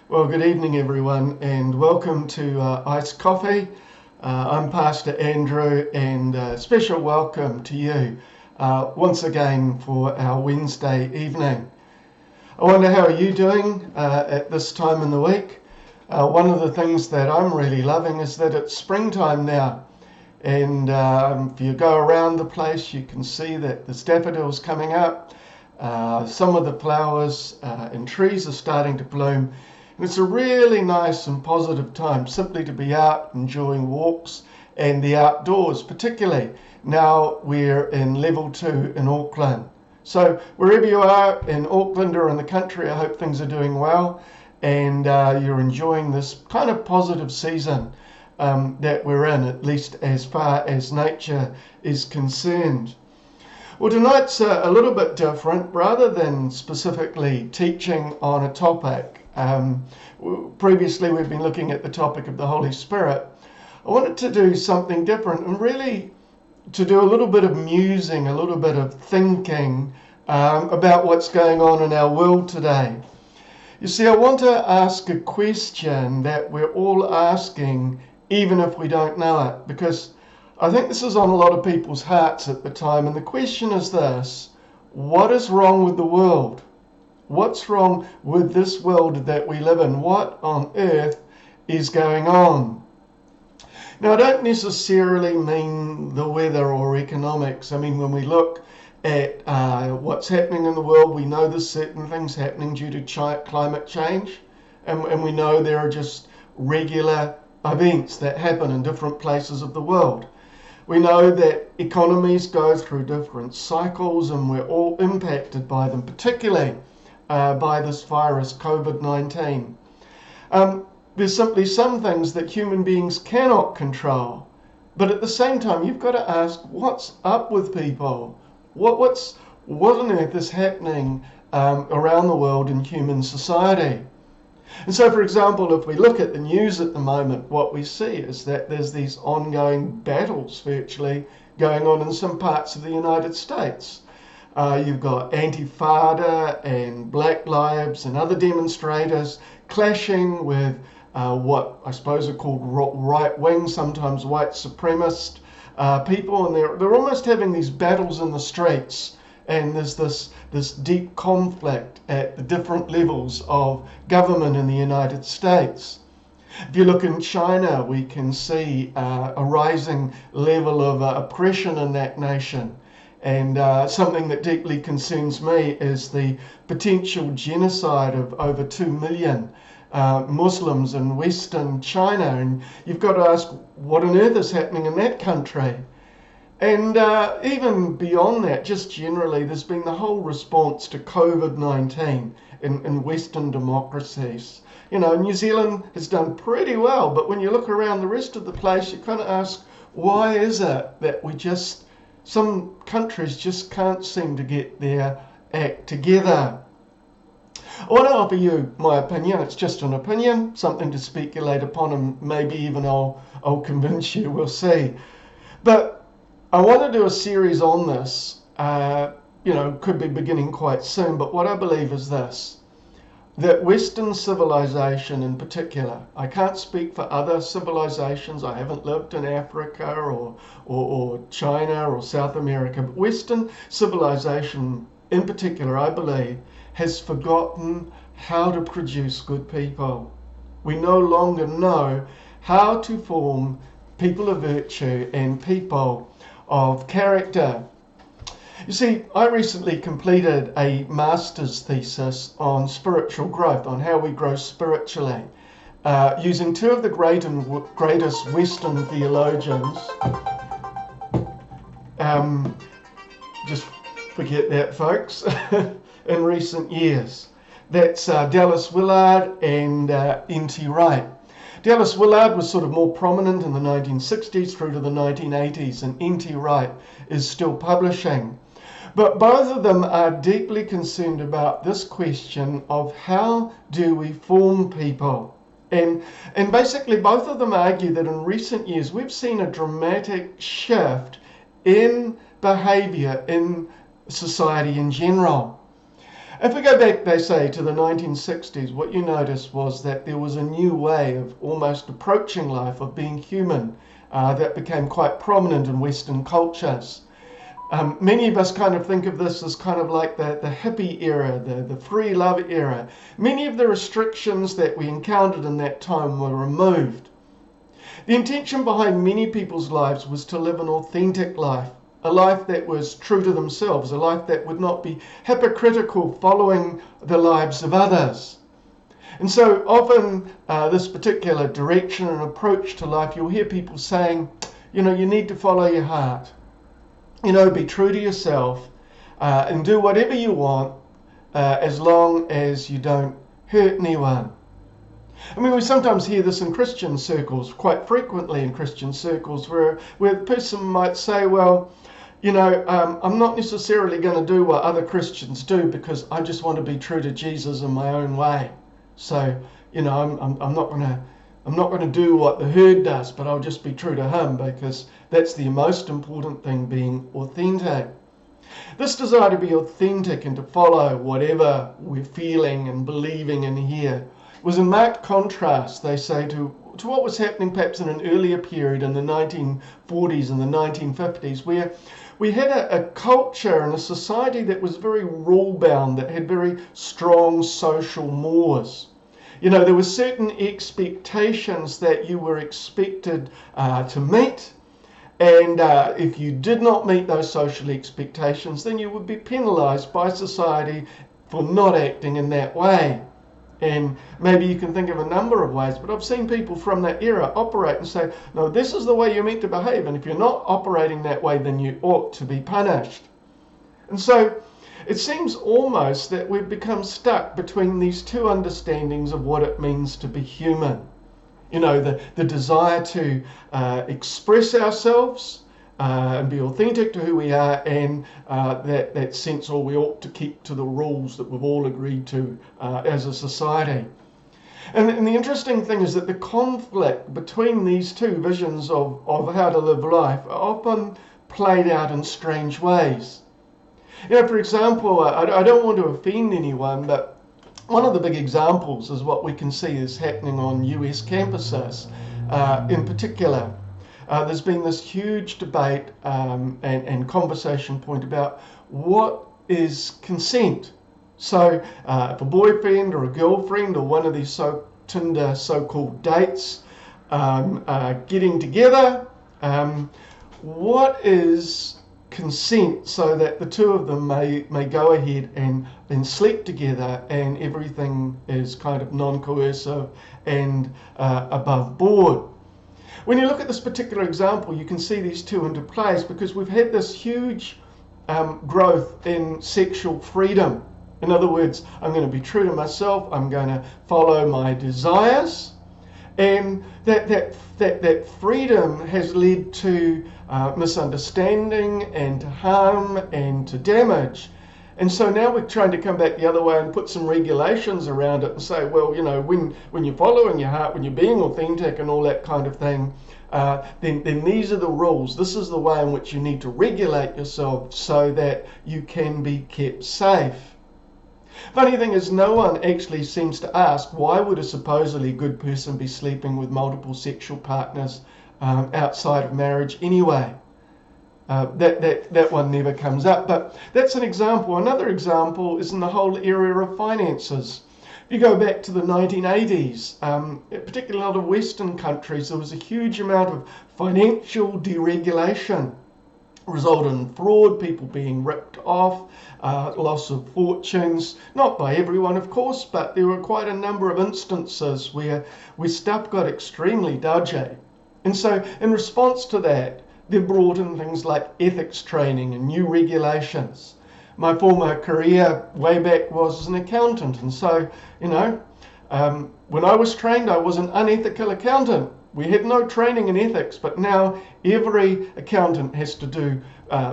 Well, good evening, everyone, and welcome to Iced Coffee. I'm Pastor Andrew, and a special welcome to you once again for our Wednesday evening. I wonder how are you doing at this time in the week? One of the things that I'm really loving is that it's springtime now, and if you go around the place, you can see that there's daffodils coming up. Some of the flowers and trees are starting to bloom. And it's a really nice and positive time simply to be out enjoying walks and the outdoors, particularly now we're in level 2 in Auckland. So wherever you are in Auckland or in the country, I hope things are doing well and you're enjoying this kind of positive season that we're in, at least as far as nature is concerned. Well, tonight's a little bit different. Rather than specifically teaching on a topic, previously we've been looking at the topic of the Holy Spirit. I wanted to do something different and really to do a little bit of musing, a little bit of thinking about what's going on in our world today. You see, I want to ask a question that we're all asking, even if we don't know it, because I think this is on a lot of people's hearts at the time. And the question is this: what is wrong with the world? What's wrong with this world that we live in? What on earth is going on? Now, I don't necessarily mean the weather or economics. I mean, when we look at what's happening in the world, we know there's certain things happening due to climate change. And we know there are just regular events that happen in different places of the world. We know that economies go through different cycles and we're all impacted by them, particularly by this virus, COVID-19. There's simply some things that human beings cannot control. But at the same time, you've got to ask, what's up with people? What on earth is happening around the world in human society? And so, for example, if we look at the news at the moment, what we see is that there's these ongoing battles virtually going on in some parts of the United States. You've got Antifada and Black Lives and other demonstrators clashing with what I suppose are called right-wing, sometimes white supremacist people, and they're almost having these battles in the streets. And there's this deep conflict at the different levels of government in the United States. If you look in China, we can see a rising level of oppression in that nation. And something that deeply concerns me is the potential genocide of over 2 million Muslims in Western China. And you've got to ask, what on earth is happening in that country? And even beyond that, just generally, there's been the whole response to COVID-19 in Western democracies. You know, New Zealand has done pretty well, but when you look around the rest of the place, you kind of ask, why is it that some countries just can't seem to get their act together? I want to offer you my opinion. It's just an opinion, something to speculate upon, and maybe even I'll convince you, we'll see. But I want to do a series on this, could be beginning quite soon, but what I believe is this, that Western civilization in particular, I can't speak for other civilizations, I haven't lived in Africa or China or South America, but Western civilization in particular, I believe, has forgotten how to produce good people. We no longer know how to form people of virtue and people of character. You see, I recently completed a master's thesis on spiritual growth, on how we grow spiritually, using two of the greatest Western theologians. Just forget that, folks, in recent years. That's Dallas Willard and N.T. Wright. Dallas Willard was sort of more prominent in the 1960s through to the 1980s, and N.T. Wright is still publishing. But both of them are deeply concerned about this question of how do we form people. And basically both of them argue that in recent years we've seen a dramatic shift in behavior in society in general. If we go back, they say, to the 1960s, what you noticed was that there was a new way of almost approaching life, of being human, that became quite prominent in Western cultures. Many of us kind of think of this as kind of like the hippie era, the free love era. Many of the restrictions that we encountered in that time were removed. The intention behind many people's lives was to live an authentic life, a life that was true to themselves, a life that would not be hypocritical following the lives of others. And so often this particular direction and approach to life, you'll hear people saying, you need to follow your heart. Be true to yourself and do whatever you want as long as you don't hurt anyone. I mean, we sometimes hear this in Christian circles, quite frequently in Christian circles, where the person might say, well, I'm not necessarily going to do what other Christians do because I just want to be true to Jesus in my own way. So, I'm not going to do what the herd does, but I'll just be true to him because that's the most important thing, being authentic. This desire to be authentic and to follow whatever we're feeling and believing in here was in marked contrast, they say, to what was happening perhaps in an earlier period in the 1940s and the 1950s, where we had a culture and a society that was very rule-bound, that had very strong social mores. There were certain expectations that you were expected to meet, and if you did not meet those social expectations, then you would be penalised by society for not acting in that way. And maybe you can think of a number of ways, but I've seen people from that era operate and say, no, this is the way you're meant to behave, and if you're not operating that way, then you ought to be punished. And so it seems almost that we've become stuck between these two understandings of what it means to be human. The desire to express ourselves and be authentic to who we are, and that sense, or we ought to keep to the rules that we've all agreed to as a society. And the interesting thing is that the conflict between these two visions of how to live life are often played out in strange ways. For example, I don't want to offend anyone, but one of the big examples is what we can see is happening on US campuses in particular. There's been this huge debate and conversation point about what is consent. So if a boyfriend or a girlfriend or one of these Tinder so-called dates getting together, what is consent so that the two of them may go ahead and sleep together and everything is kind of non-coercive and above board. When you look at this particular example, you can see these two interplays because we've had this huge growth in sexual freedom. In other words, I'm going to be true to myself, I'm going to follow my desires, and that freedom has led to misunderstanding and to harm and to damage. And so now we're trying to come back the other way and put some regulations around it and say, well, when you're following your heart, when you're being authentic and all that kind of thing, then these are the rules. This is the way in which you need to regulate yourself so that you can be kept safe. Funny thing is, no one actually seems to ask, why would a supposedly good person be sleeping with multiple sexual partners outside of marriage anyway? That one never comes up, but that's an example. Another example is in the whole area of finances. If you go back to the 1980s, particularly in a lot of Western countries, there was a huge amount of financial deregulation, resulted in fraud, people being ripped off, loss of fortunes, not by everyone of course, but there were quite a number of instances where stuff got extremely dodgy. And so in response to that, they brought in things like ethics training and new regulations. My former career way back was as an accountant, and so, when I was trained, I was an unethical accountant. We had no training in ethics, but now every accountant has to do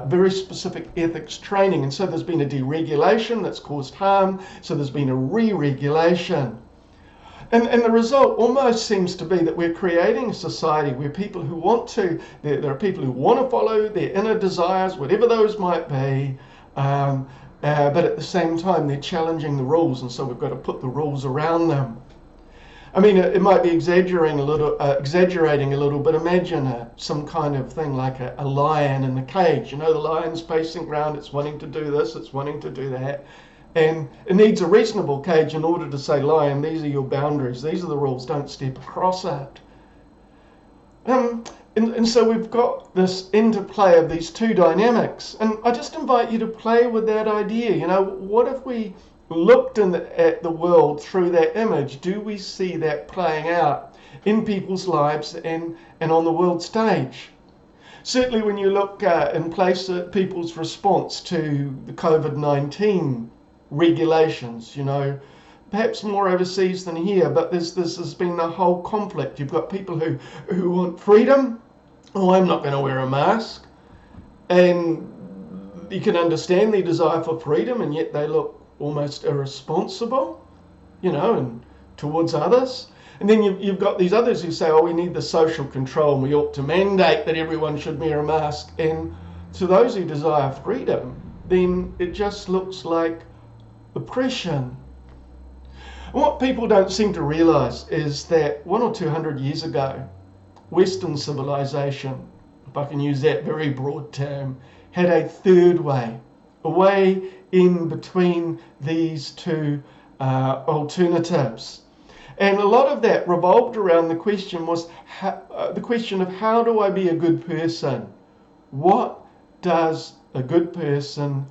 very specific ethics training, and so there's been a deregulation that's caused harm, so there's been a re-regulation. And the result almost seems to be that we're creating a society where people who want to, there are people who want to follow their inner desires, whatever those might be, but at the same time they're challenging the rules, and so we've got to put the rules around them. I mean, it might be exaggerating a little, but imagine some kind of thing like a lion in a cage. You know, the lion's pacing around, it's wanting to do this, it's wanting to do that. And it needs a reasonable cage in order to say, lion, these are your boundaries, these are the rules, don't step across it. And so we've got this interplay of these two dynamics. And I just invite you to play with that idea. You know, what if we looked at the world through that image? Do we see that playing out in people's lives and on the world stage? Certainly when you look in place at people's response to the COVID-19 regulations, you know, perhaps more overseas than here, but this has been the whole conflict. You've got people who want freedom. Oh, I'm not going to wear a mask. And you can understand their desire for freedom, and yet they look almost irresponsible, you know, and towards others. And then you've got these others who say, oh, we need the social control and we ought to mandate that everyone should wear a mask. And to those who desire freedom, then it just looks like oppression. And what people don't seem to realise is that 100 or 200 years ago, Western civilization, if I can use that very broad term, had a third way, a way in between these two alternatives. And a lot of that revolved around the question of how do I be a good person? What does a good person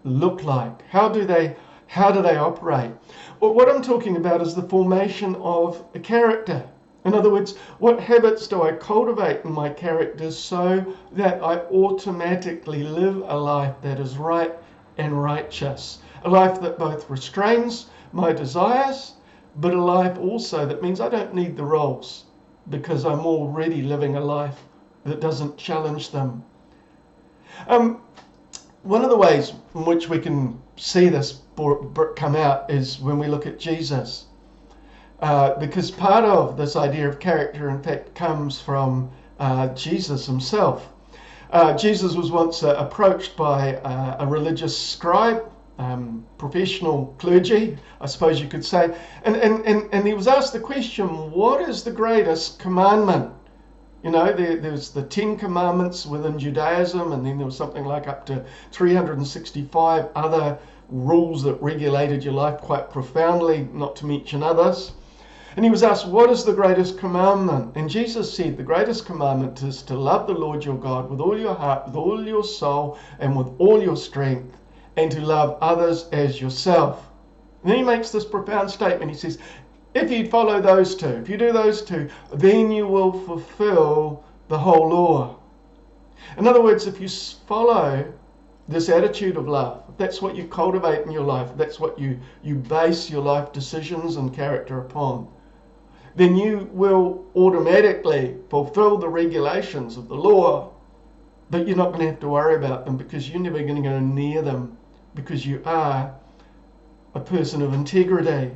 look like? How do they operate? Well, what I'm talking about is the formation of a character. In other words, what habits do I cultivate in my character so that I automatically live a life that is right and righteous? A life that both restrains my desires, but a life also that means I don't need the rules because I'm already living a life that doesn't challenge them. One of the ways in which we can see this come out is when we look at Jesus. Because part of this idea of character, in fact, comes from Jesus himself. Jesus was once approached by a religious scribe, professional clergy, I suppose you could say, and he was asked the question, what is the greatest commandment? You know, there's the 10 commandments within Judaism, and then there was something like up to 365 other rules that regulated your life quite profoundly, not to mention others. And he was asked, what is the greatest commandment? And Jesus said, the greatest commandment is to love the Lord your God with all your heart, with all your soul, and with all your strength, and to love others as yourself. And then he makes this profound statement. He says, if you follow those two, if you do those two, then you will fulfill the whole law. In other words, if you follow this attitude of love, if that's what you cultivate in your life, if that's what you base your life decisions and character upon, then you will automatically fulfill the regulations of the law, but you're not going to have to worry about them because you're never going to go near them because you are a person of integrity.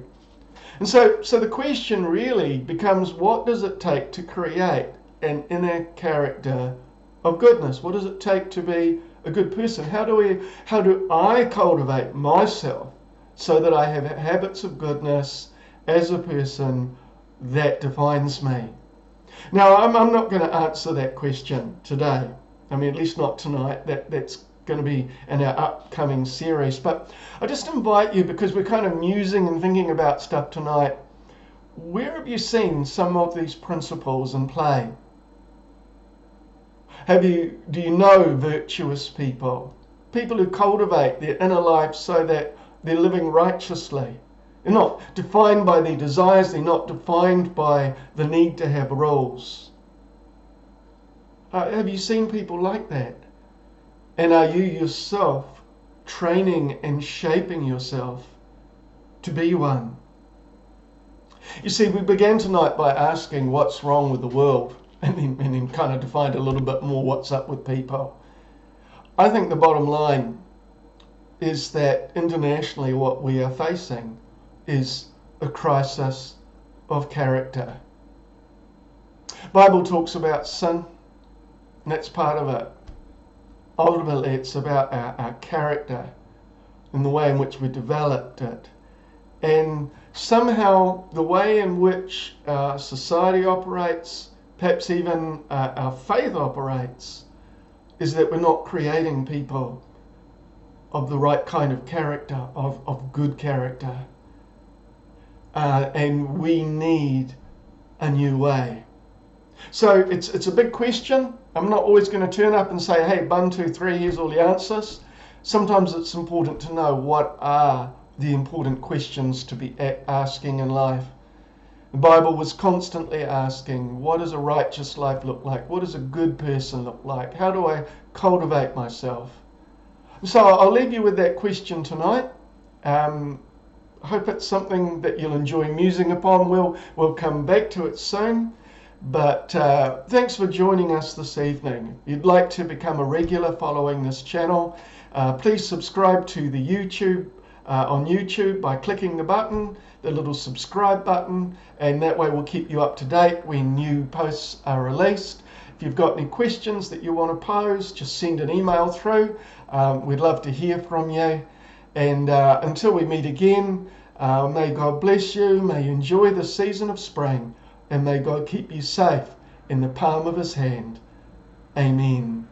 And so the question really becomes, what does it take to create an inner character of goodness? What does it take to be a good person? How do I cultivate myself so that I have habits of goodness as a person that defines me? Now, I'm not going to answer that question today. I mean, at least not tonight. That's going to be in our upcoming series. But I just invite you, because we're kind of musing and thinking about stuff tonight, where have you seen some of these principles in play? Do you know virtuous people? People who cultivate their inner life so that they're living righteously. They're not defined by their desires. They're not defined by the need to have rules. Have you seen people like that? And are you yourself training and shaping yourself to be one? You see, we began tonight by asking what's wrong with the world, and then kind of defined a little bit more what's up with people. I think the bottom line is that internationally what we are facing is a crisis of character. The Bible talks about sin, and that's part of it. Ultimately, it's about our character. and the way in which we developed it. And somehow the way in which our society operates, perhaps even our faith operates, is that we're not creating people of the right kind of character, of good character. And we need a new way. So it's a big question. I'm not always going to turn up and say, hey, 1, 2, 3, here's all the answers. Sometimes it's important to know what are the important questions to be asking in life. The Bible was constantly asking, what does a righteous life look like? What does a good person look like? How do I cultivate myself? So I'll leave you with that question tonight. I hope it's something that you'll enjoy musing upon. We'll come back to it soon. But thanks for joining us this evening. If you'd like to become a regular following this channel, please subscribe to the YouTube on YouTube by clicking the button, the little subscribe button, and that way we'll keep you up to date when new posts are released. If you've got any questions that you want to pose, just send an email through. We'd love to hear from you. And until we meet again, may God bless you, may you enjoy the season of spring, and may God keep you safe in the palm of his hand. Amen.